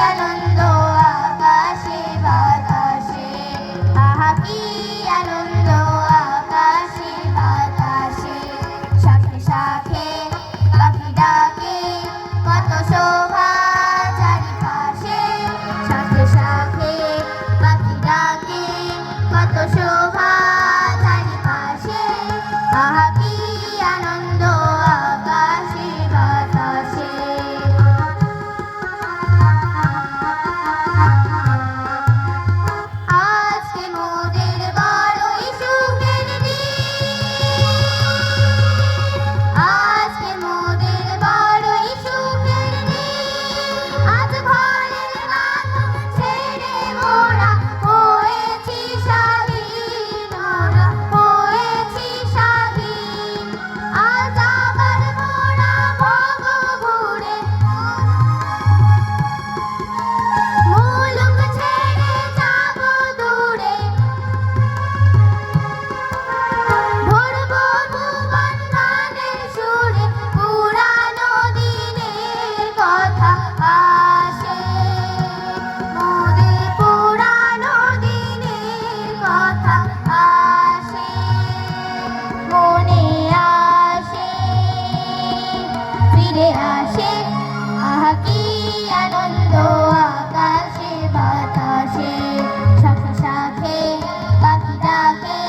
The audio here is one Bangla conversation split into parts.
আনন্দ আকাশে বাতাসে, আহা কি আনন্দ আকাশে বাতাসে। শাখে শাখে পাখি ডাকে, কত শোভা চারিপাশে। শাখে শাখে পাখি ডাকে, কত শোভা চারিপাশে। আহা কি আনন্দ আকাশে বাতাসে। আজকে মোদের বড়ই সুখের দিন, আজকে মোদের বড়ই সুখের দিন। আজ ঘরের বাঁধন ছেড়ে মোরা হয়েছি স্বাধীন, মোরা হয়েছি স্বাধীন। আজ আবার মোরা ভব ঘুরে মুলুক ছেড়ে যাব দূরে। ভরবো ভুবন গানের সুরে, পুরানো দিনের কথা আসে মোদের, পুরানো দিনের কথা আসে মনে আসে, ফিরে আসে। আহা কি আনন্দ আকাশে বাতাসে। শাখে শাখে পাখি ডাকে,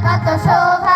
কত শোভা